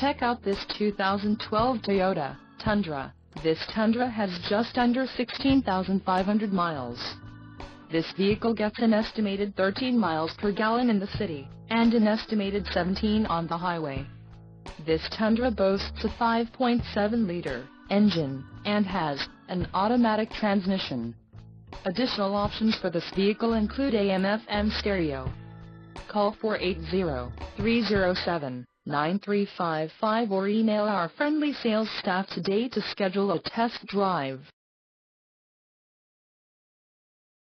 Check out this 2012 Toyota Tundra. This Tundra has just under 16,500 miles. This vehicle gets an estimated 13 miles per gallon in the city, and an estimated 17 on the highway. This Tundra boasts a 5.7-liter engine, and has an automatic transmission. Additional options for this vehicle include AM/FM stereo. Call 480-307-9355 or email our friendly sales staff today to schedule a test drive.